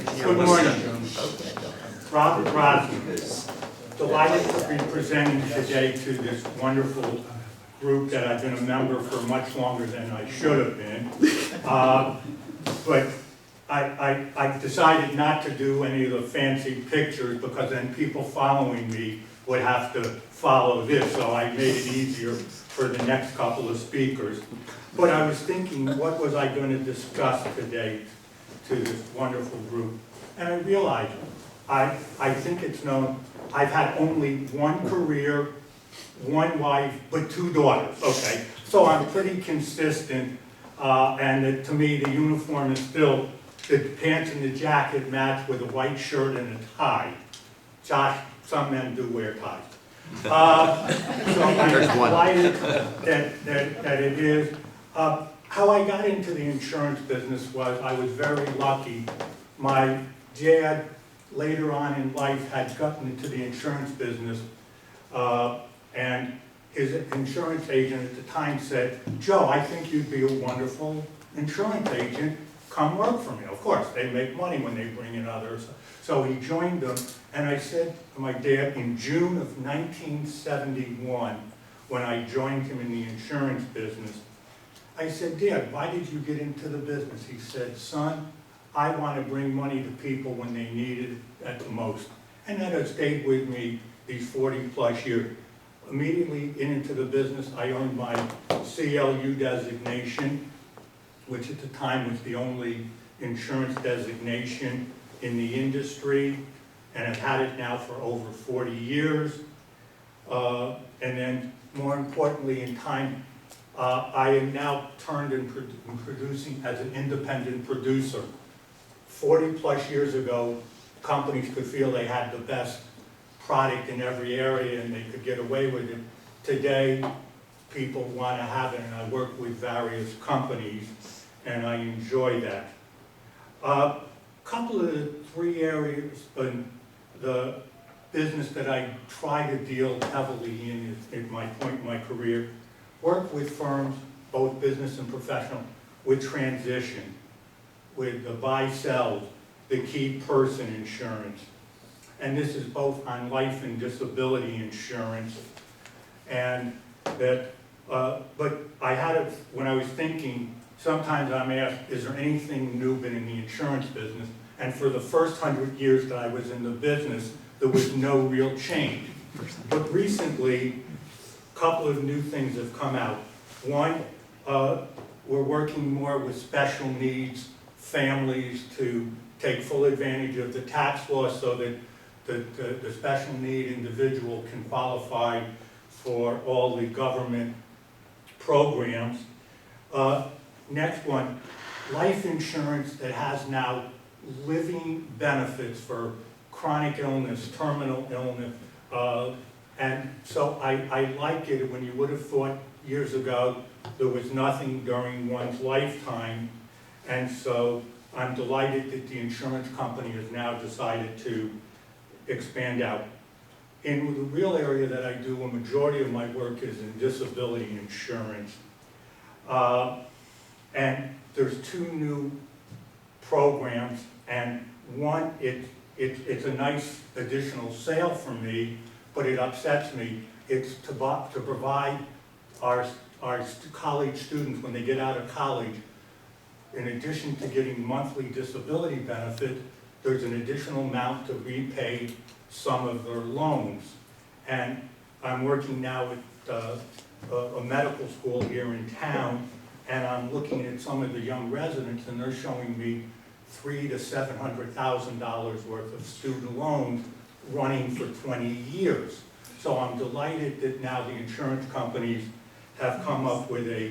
Good morning. Robert Rosner. Delighted to be presenting today to this wonderful group that I've been a member for much longer than I should have been. But I decided not to do any of the fancy pictures because then people following me would have to follow this, so I made it easier for the next couple of speakers. But I was thinking, what was I going to discuss today to this wonderful group? And I realized, I think it's known, I've had only one career, one wife, but two daughters, okay? So I'm pretty consistent, and to me, the uniform is still, the pants and the jacket match with a white shirt and a tie. Josh, some men do wear ties. So I'm delighted that it is. How I got into the insurance business was I was very lucky. My dad, later on in life, had gotten into the insurance business, and his insurance agent at the time said, "Joe, I think you'd be a wonderful insurance agent. Come work for me." Of course, they make money when they bring in others. So he joined them, and I said to my dad in June of 1971, when I joined him in the insurance business, I said, "Dad, why did you get into the business?" He said, "Son, I want to bring money to people when they need it at the most." And that has stayed with me these 40 plus years. Immediately into the business, I earned my CLU designation, which at the time was the only insurance designation in the industry, and I've had it now for over 40 years. And then more importantly in time, I am now turned in producing as an independent producer. 40 plus years ago, companies could feel they had the best product in every area and they could get away with it. Today, people want to have it, and I work with various companies, and I enjoy that. Couple of the three areas in the business that I try to deal heavily in at my point in my career, work with firms, both business and professional, with transition, with the buy-sell, the key person insurance. And this is both on life and disability insurance. And that, but I had it, when I was thinking, sometimes I'm asked, is there anything new been in the insurance business? And for the first 100 years that I was in the business, there was no real change. But recently, a couple of new things have come out. One, we're working more with special needs families to take full advantage of the tax law so that the special need individual can qualify for all the government programs. Next one, life insurance that has now living benefits for chronic illness, terminal illness, and so I like it. When you would have thought years ago there was nothing during one's lifetime, and so I'm delighted that the insurance company has now decided to expand out. In the real area that I do, a majority of my work is in disability insurance. And there's two new programs, and one, it's a nice additional sale for me, but it upsets me. It's to provide our college students, when they get out of college, in addition to getting monthly disability benefit, there's an additional amount to repay some of their loans. And I'm working now at a medical school here in town, and I'm looking at some of the young residents, and they're showing me $300,000 to $700,000 worth of student loans running for 20 years. So I'm delighted that now the insurance companies have come up with a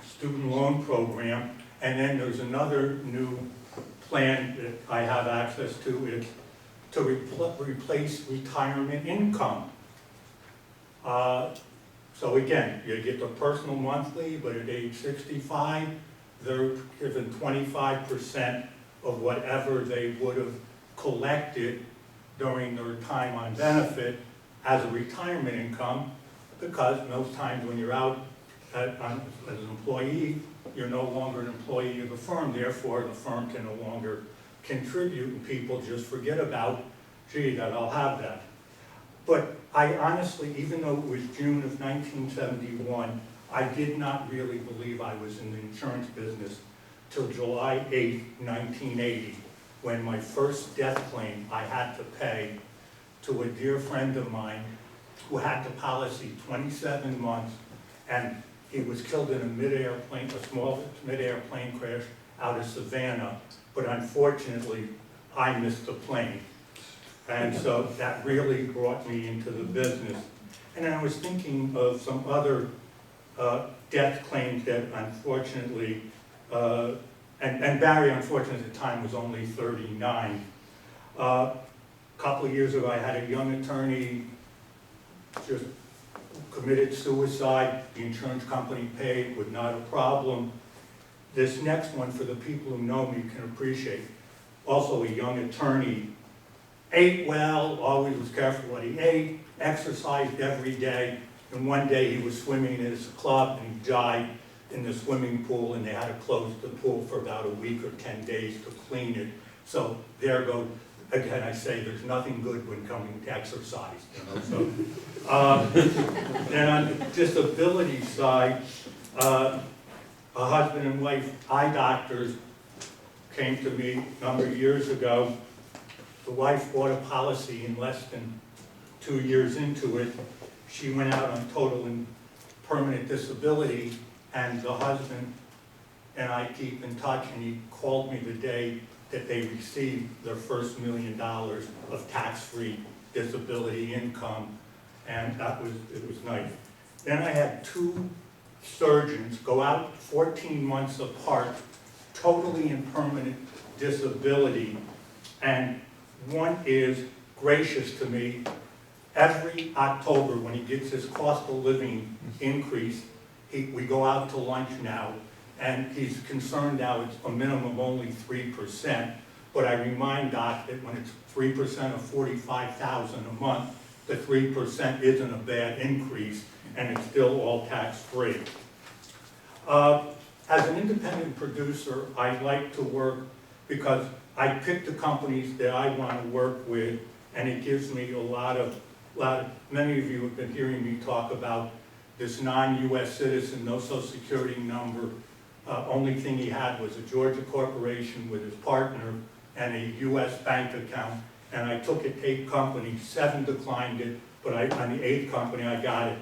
student loan program. And then there's another new plan that I have access to, is to replace retirement income. So again, you get the personal monthly, but at age 65, they're given 25% of whatever they would have collected during their time on benefit as a retirement income, because most times when you're out as an employee, you're no longer an employee of the firm, therefore the firm can no longer contribute and people just forget about, gee, that I'll have that. But I honestly, even though it was June of 1971, I did not really believe I was in the insurance business till July 8, 1980, when my first death claim I had to pay to a dear friend of mine who had the policy 27 months, and he was killed in a small mid-air plane crash out of Savannah, but unfortunately, I missed the plane. And so that really brought me into the business. And then I was thinking of some other death claims that unfortunately, and Barry, unfortunately, at the time was only 39. A couple of years ago, I had a young attorney just committed suicide. The insurance company paid with not a problem. This next one, for the people who know me, can appreciate. Also a young attorney, ate well, always was careful what he ate, exercised every day, and one day he was swimming in his club and he died in the swimming pool, and they had to close the pool for about a week or 10 days to clean it. So there goes, again, I say there's nothing good when coming to exercise. So, and on the disability side, a husband and wife eye doctors came to me a number of years ago. The wife bought a policy in less than 2 years into it. She went out on total and permanent disability, and the husband and I keep in touch, and he called me the day that they received their first $1 million of tax-free disability income, and it was nice. Then I had 2 surgeons go out 14 months apart, totally in permanent disability, and one is gracious to me. Every October, when he gets his cost of living increase, we go out to lunch now, and he's concerned now it's a minimum only 3%. But I remind Doc that when it's 3% of $45,000 a month, the 3% isn't a bad increase, and it's still all tax-free. As an independent producer, I like to work because I pick the companies that I want to work with, and it gives me a lot of, many of you have been hearing me talk about this non-US citizen, no social security number. Only thing he had was a Georgia corporation with his partner and a US bank account. And I took it to 8 companies, 7 declined it, but on the 8th company I got it.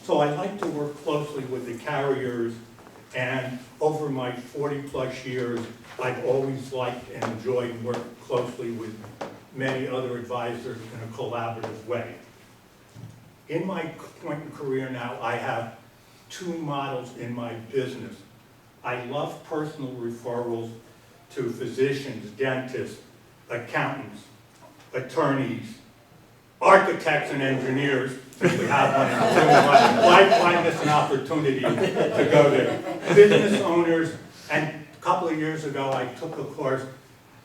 So I like to work closely with the carriers, and over my 40+ years, I've always liked and enjoyed working closely with many other advisors in a collaborative way. In my point in career now, I have 2 models in my business. I love personal referrals to physicians, dentists, accountants, attorneys, architects and engineers, since we have one in 2. Why miss an opportunity to go there? Business owners, and a couple of years ago I took a course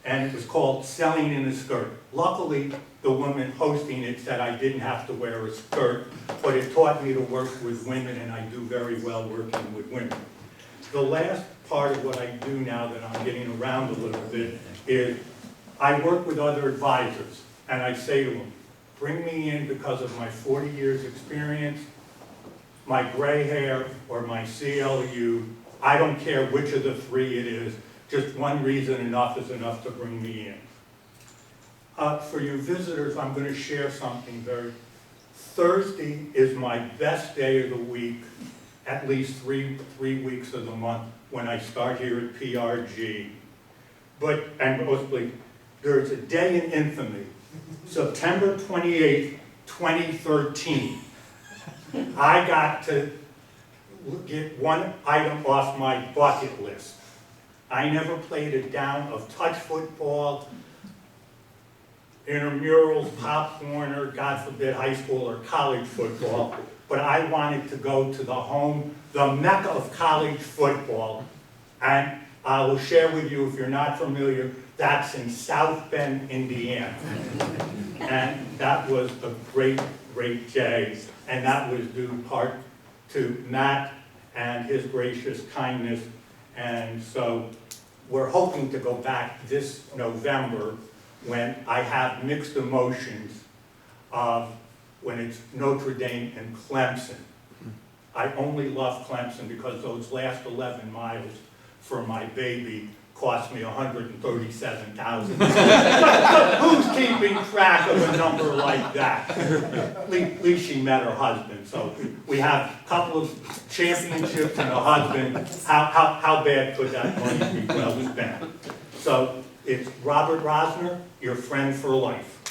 and it was called Selling in a Skirt. Luckily, the woman hosting it said I didn't have to wear a skirt, but it taught me to work with women, and I do very well working with women. The last part of what I do now that I'm getting around a little bit is I work with other advisors, and I say to them, bring me in because of my 40 years experience, my gray hair, or my CLU. I don't care which of the 3 it is. Just one reason enough is enough to bring me in. For you visitors, I'm going to share something Thursday is my best day of the week, at least three weeks of the month when I start here at PRG. And mostly, there's a day in infamy, September 28th, 2013. I got to get one item off my bucket list. I never played a down of touch football, intramurals, Pop Warner, God forbid, high school or college football, but I wanted to go to the mecca of college football, and I will share with you, if you're not familiar, that's in South Bend, Indiana. And that was a great, great day, and that was due part to Matt and his gracious kindness. And so we're hoping to go back this November when I have mixed emotions of when it's Notre Dame and Clemson. I only love Clemson because those last 11 miles for my baby cost me $137,000. Who's keeping track of a number like that? At least she met her husband. So we have a couple of championships and a husband. How bad could that money be well spent? So it's Robert Rosner, your friend for life.